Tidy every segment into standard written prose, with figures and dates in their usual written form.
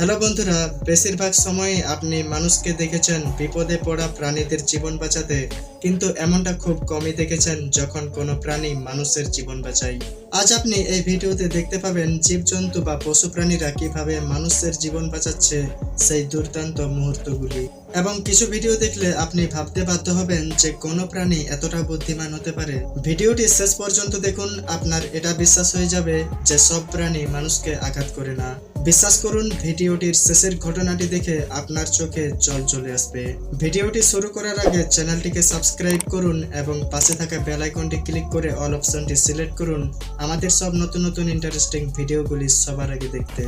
Hello বন্ধুরা, বেশিরভাগ সময়ই আপনি মানুষকে দেখেছেন বিপদে পড়া প্রাণীদের জীবন বাঁচাতে, কিন্তু এমনটা খুব কমই দেখেছেন যখন কোনো প্রাণী মানুষের জীবন বাঁচায়। আজ আপনি এই ভিডিওতে দেখতে পাবেন জীবজন্তু বা পশু প্রাণীরা কিভাবে মানুষের জীবন বাঁচাচ্ছে, সেই দুর্দান্ত মুহূর্তগুলি। এবং কিছু ভিডিও দেখলে আপনি ভাবতে বাধ্য হবেন যে কোনো প্রাণী এতটা বুদ্ধিমান হতে পারে। ভিডিওটি শেষ পর্যন্ত দেখুন, আপনার এটা বিশ্বাস হয়ে যাবে যে সব প্রাণী মানুষকে আঘাত করে না। বিশ্বাস করুন, ভিডিওটির শেষের ঘটনাটি দেখে আপনার চোখে জল চলে আসবে। ভিডিওটি শুরু করার আগে চ্যানেলটিকে সাবস্ক্রাইব করুন এবং পাশে থাকা বেল আইকনটি ক্লিক করে অল অপশনটি সিলেক্ট করুন আমাদের সব নতুন নতুন ইন্টারেস্টিং ভিডিওগুলি সবার আগে দেখতে।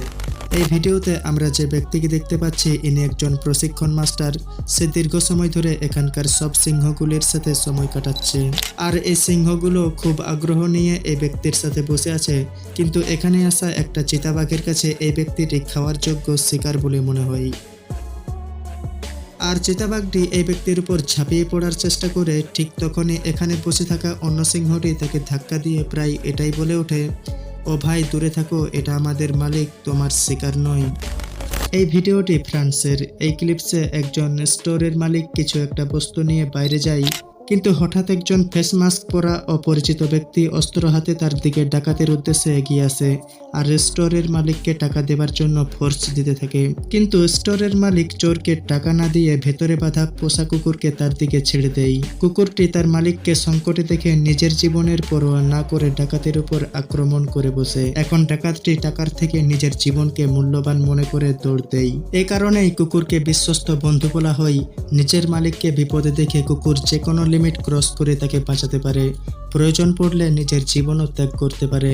এই ভিডিওতে আমরা যে ব্যক্তিকে দেখতে পাচ্ছি, ইনি একজন প্রশিক্ষণ মাস্টার। সে দীর্ঘ সময় ধরে এখানকার সব সিংহগুলির সাথে সময় কাটাচ্ছে, আর এই সিংহগুলো খুব আগ্রহ নিয়ে এই ব্যক্তির সাথে বসে আছে। কিন্তু এখানে আসা একটা চিতাবাঘের কাছে এই ব্যক্তিটি খাওয়ার যোগ্য শিকার বলে মনে হয়। আর চিতাবাঘটি এই ব্যক্তির উপর ঝাঁপিয়ে পড়ার চেষ্টা করে ঠিক তখনই এখানে বসে থাকা অন্য সিংহটি তাকে ধাক্কা দিয়ে প্রায় এটাই বলে ওঠে, ও ভাই দূরে থাকো, এটা আমাদের মালিক, তোমার শিকার নয়। এই ভিডিওটি ফ্রান্সের। এই ক্লিপসে একজন স্টোরের মালিক কিছু একটা বস্তু নিয়ে বাইরে যায়, কিন্তু হঠাৎ একজন ফেস মাস্ক পরা অপরিচিত ব্যক্তি অস্ত্র হাতে তার দিকে ডাকাতের উদ্দেশ্যে এগিয়ে আসে আর স্টোরের মালিককে টাকা দেবার জন্য ফোর্স দিতে থাকে। কিন্তু স্টোরের মালিক চোরকে টাকা না দিয়ে ভেতরে বাঁধা পোষা কুকুরকে তার দিকে ছেড়ে দেয়। কুকুরটি তার মালিককে সংকটে দেখে নিজের জীবনের পরোয়া না করে ডাকাতের উপর আক্রমণ করে বসে। এখন ডাকাতটি টাকার থেকে নিজের জীবনকে মূল্যবান মনে করে দৌড় দেয়। এই কারণেই কুকুরকে বিশ্বস্ত বন্ধু বলা হয়। নিজের মালিককে বিপদে দেখে কুকুর যে কোনো লিমিট ক্রস করে তাকে বাঁচাতে পারে, প্রয়োজন পড়লে নিজের জীবনও ত্যাগ করতে পারে।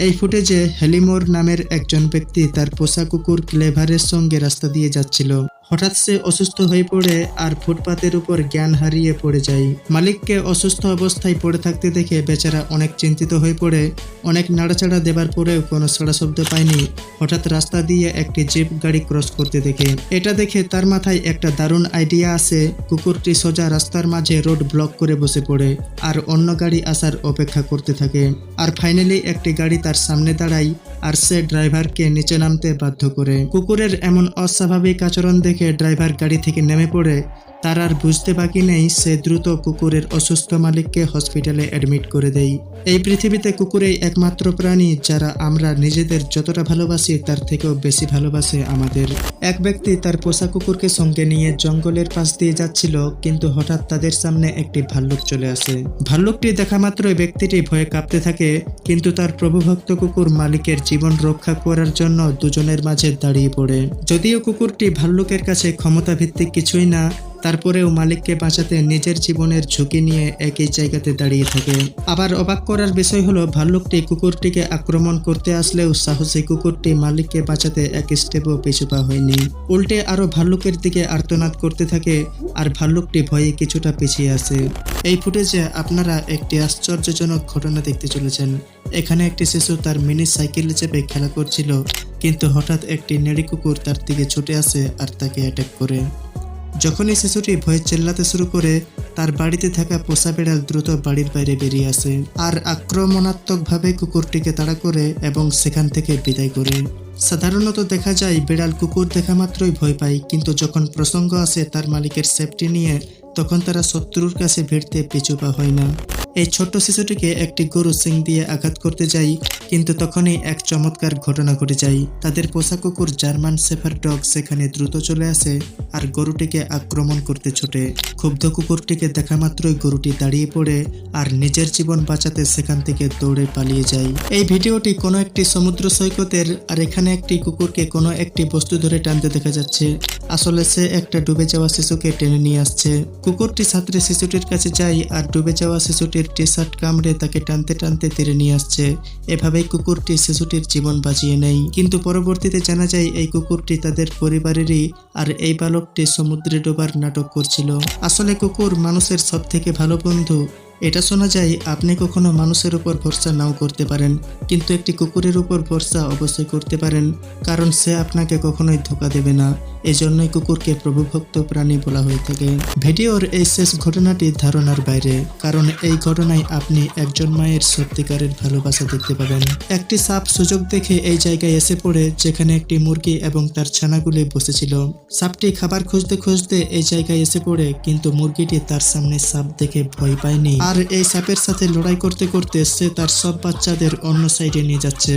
এই ফুটেজে হেলিমোর নামের একজন ব্যক্তি তার পোষা কুকুর ক্লেভারের সঙ্গে রাস্তা দিয়ে যাচ্ছিল। হঠাৎ সে অসুস্থ হয়ে পড়ে আর ফুটপাতের উপর জ্ঞান হারিয়ে পড়ে যায়। মালিককে অসুস্থ অবস্থায় পড়ে থাকতে দেখে বেচারা অনেক চিন্তিত হয়ে পড়ে। অনেক নাড়াচাড়া দেবার পরেও কোনো সাড়া শব্দ পায়নি। হঠাৎ রাস্তা দিয়ে একটি জিপ গাড়ি ক্রস করতে দেখে। এটা দেখে তার মাথায় একটা দারুণ আইডিয়া আসে। কুকুরটি সোজা রাস্তার মাঝে রোড ব্লক করে বসে পড়ে আর অন্য গাড়ি আসার অপেক্ষা করতে থাকে। আর ফাইনালি একটি গাড়ি তার সামনে দাঁড়ায় আর সে ড্রাইভারকে নিচে নামতে বাধ্য করে। কুকুরের এমন অস্বাভাবিক আচরণ দেখে ড্রাইভার গাড়ি থেকে নেমে পড়ে। তার আর বুঝতে বাকি নেই, সে দ্রুত কুকুরের অসুস্থ মালিককে হসপিটালে অ্যাডমিট করে দেয়। এই পৃথিবীতে কুকুরেই একমাত্র প্রাণী যারা আমরা নিজেদের যতটা ভালোবাসি তার থেকেও বেশি ভালোবাসে আমাদের। এক ব্যক্তি তার পোষা কুকুরকে সঙ্গে নিয়ে জঙ্গলের পাশ দিয়ে যাচ্ছিল, কিন্তু হঠাৎ তাদের সামনে একটি ভাল্লুক চলে আসে। ভাল্লুকটি দেখা মাত্রই ব্যক্তিটি ভয়ে কাঁপতে থাকে, কিন্তু তার প্রভুভক্ত কুকুর মালিকের জীবন রক্ষা করার জন্য দুজনের মাঝে দাঁড়িয়ে পড়ে। যদিও কুকুরটি ভাল্লুকের কাছে ক্ষমতা ভিত্তিক কিছুই না, তারপরেও মালিককে বাঁচাতে নিজের জীবনের ঝুঁকি নিয়ে একই জায়গাতে দাঁড়িয়ে থাকে। আবার অবাক করার বিষয় হলো, ভাল্লুকটি কুকুরটিকে আক্রমণ করতে আসলেও সাহসী কুকুরটি মালিককে বাঁচাতে এক স্টেপও পিছু পা হয়নি। উল্টে আরো ভাল্লুকের দিকে আর্তনাদ করতে থাকে আর ভাল্লুকটি ভয়ে কিছুটা পিছিয়ে আসে। এই ফুটেজে আপনারা একটি আশ্চর্যজনক ঘটনা দেখতে চলেছেন। এখানে একটি শিশু তার মিনি সাইকেলে চেপে খেলা করছিল, কিন্তু হঠাৎ একটি নেড়ি কুকুর তার দিকে ছুটে আসে আর তাকে অ্যাটাক করে। যখনই শিশুটি ভয়ে চেল্লাতে শুরু করে, তার বাড়িতে থাকা পোষা বিড়াল দ্রুত বাড়ির বাইরে বেরিয়ে আসে আর আক্রমণাত্মকভাবে কুকুরটিকে তাড়া করে এবং সেখান থেকে বিদায় করে। সাধারণত দেখা যায় বিড়াল কুকুর দেখা মাত্রই ভয় পায়, কিন্তু যখন প্রসঙ্গ আসে তার মালিকের সেফটি নিয়ে, তখন তারা শত্রুর কাছে ভিড়তে পিছু পা হয় না। এই ছোট্ট শিশুটিকে একটি গরু শিং দিয়ে আঘাত করতে যায়, কিন্তু তখনই এক চমৎকার ঘটনা ঘটে যায়। তাদের পোষা কুকুর জার্মান শেফার্ড ডগ সেখানে দ্রুত চলে আসে আর গরুটিকে আক্রমণ করতে ছোটে। ক্ষুব্ধ কুকুরটিকে দেখা মাত্রই গরুটি দাঁড়িয়ে পড়ে আর নিজের জীবন বাঁচাতে সেখান থেকে দৌড়ে পালিয়ে যায়। এই ভিডিওটি কোনো একটি সমুদ্র সৈকতের, আর এখানে একটি কুকুরকে কোনো একটি বস্তু ধরে টানতে দেখা যাচ্ছে। আসলে সে একটা ডুবে যাওয়া শিশুকে টেনে নিয়ে আসছে। কুকুরটি সাঁতরে শিশুটির কাছে যায় আর ডুবে যাওয়া শিশুটির টি শার্ট কামড়ে তাকে টানতে টানতে তীরে নিয়ে আসছে। এভাবেই কুকুরটি শিশুটির জীবন বাঁচিয়ে নেয়। কিন্তু পরবর্তীতে জানা যায় এই কুকুরটি তাদের পরিবারেরই, আর এই বালকটি সমুদ্রে ডোবার নাটক করছিল। আসলে কুকুর মানুষের সব থেকে ভালো বন্ধু। এটা শোনা যায় আপনি কখনো মানুষের উপর ভরসা নাও করতে পারেন, কিন্তু একটি কুকুরের উপর ভরসা অবশ্যই করতে পারেন, কারণ সে আপনাকে কখনোই ধোঁকা দেবে না। এজন্যই কুকুরকে প্রভুভক্ত প্রাণী বলা হয়ে থাকে। ভিডিওর এই শেষ ঘটনাটি ধারণার বাইরে, কারণ এই ঘটনায় আপনি একজন মায়ের সত্যিকারের ভালোবাসা দেখতে পাবেন। একটি সাপ সুযোগ দেখে এই জায়গায় এসে পড়ে যেখানে একটি মুরগি এবং তার ছানাগুলি বসেছিল। সাপটি খাবার খুঁজতে খুঁজতে এই জায়গায় এসে পড়ে, কিন্তু মুরগিটি তার সামনে সাপ দেখে ভয় পায়নি, আর এই সাপের সাথে লড়াই করতে করতে সে তার সব বাচ্চাদের অন্য সাইডে নিয়ে যাচ্ছে,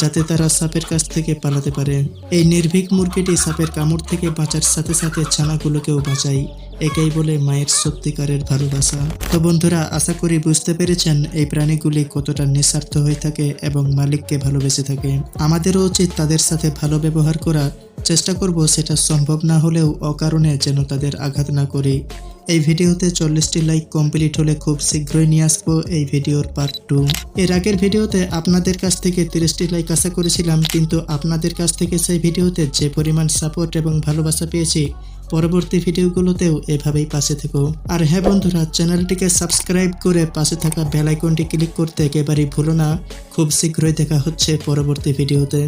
যাতে তারা সাপের কাছ থেকে পালাতে পারে। এই নির্ভীক মুরগিটি সাপের কামড় থেকে বাঁচার সাথে সাথে ছানাগুলোকেও বাঁচায়। একেই বলে মায়ের সত্যিকারের ভালোবাসা। তো বন্ধুরা, আশা করি বুঝতে পেরেছেন এই প্রাণীগুলি কতটা নিঃস্বার্থ হয়ে থাকে এবং মালিককে ভালোবেসে থাকে। আমাদেরও উচিত তাদের সাথে ভালো ব্যবহার করা। চেষ্টা করব সেটা সম্ভব না হলেও অকারণে যেন তাদের আঘাত না করি। এই ভিডিওতে 40টি লাইক কমপ্লিট হলে খুব শীঘ্রই নিয়ে আসবো এই ভিডিওর পার্ট 2। এর আগের ভিডিওতে আপনাদের কাছ থেকে 30টি লাইক আশা করেছিলাম, কিন্তু আপনাদের কাছ থেকে সেই ভিডিওতে যে পরিমাণ সাপোর্ট এবং ভালোবাসা পেয়েছি, পরবর্তী ভিডিওগুলোতেও এভাবেই পাশে থেকো। আর হ্যাঁ বন্ধুরা, চ্যানেলটিকে সাবস্ক্রাইব করে পাশে থাকা বেল আইকনটি ক্লিক করতে একেবারেই ভুলো না। খুব শীঘ্রই দেখা হচ্ছে পরবর্তী ভিডিওতে।